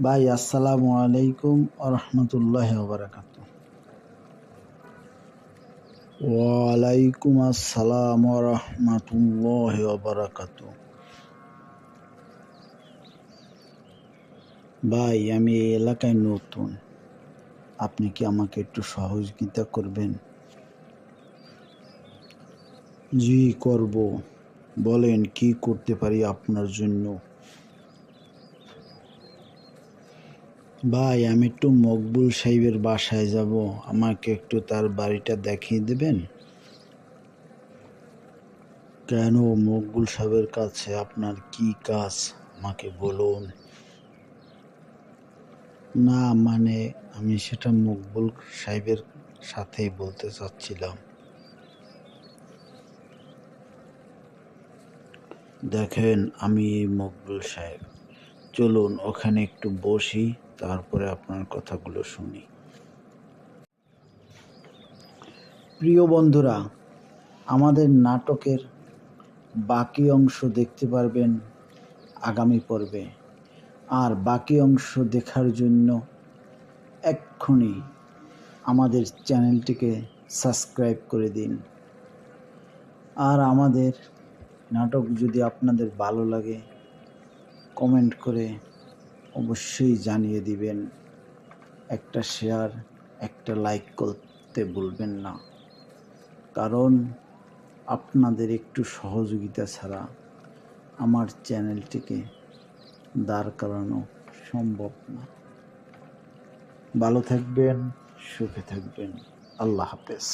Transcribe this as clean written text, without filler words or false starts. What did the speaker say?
ভাই আসসালামু আলাইকুম রহমতুল্লাহ ওবরাকাত। ওয়ালাইকুম আসসালাম রহমতুল্লাহ ওবরাকাত। ভাই আমি এই এলাকায় নতুন, আপনি কি আমাকে একটু সহযোগিতা করবেন? জি করব, বলেন কি করতে পারি আপনার জন্য। ভাই আমি একটু মকবুল সাহেবের বাসায় যাব, আমাকে একটু তার বাড়িটা দেখিয়ে দেবেন? কেন, মকবুল সাহেবের কাছে আপনার কি কাজ আমাকে বলুন। না মানে আমি সেটা মকবুল সাহেবের সাথেই বলতে চাচ্ছিলাম। দেখেন আমি মকবুল সাহেব, চলুন ওখানে একটু বসি, তারপরে আপনার কথাগুলো শুনি। প্রিয় বন্ধুরা, আমাদের নাটকের বাকি অংশ দেখতে পারবেন আগামী পর্বে। আর বাকি অংশ দেখার জন্য এক্ষুনি আমাদের চ্যানেলটিকে সাবস্ক্রাইব করে দিন। আর আমাদের নাটক যদি আপনাদের ভালো লাগে, কমেন্ট করে অবশ্যই জানিয়ে দিবেন। একটা শেয়ার, একটা লাইক করতে ভুলবেন না, কারণ আপনাদের একটু সহযোগিতা ছাড়া আমার চ্যানেলটিকে দাঁড় করানো সম্ভব না। ভালো থাকবেন, সুখে থাকবেন। আল্লাহ হাফেজ।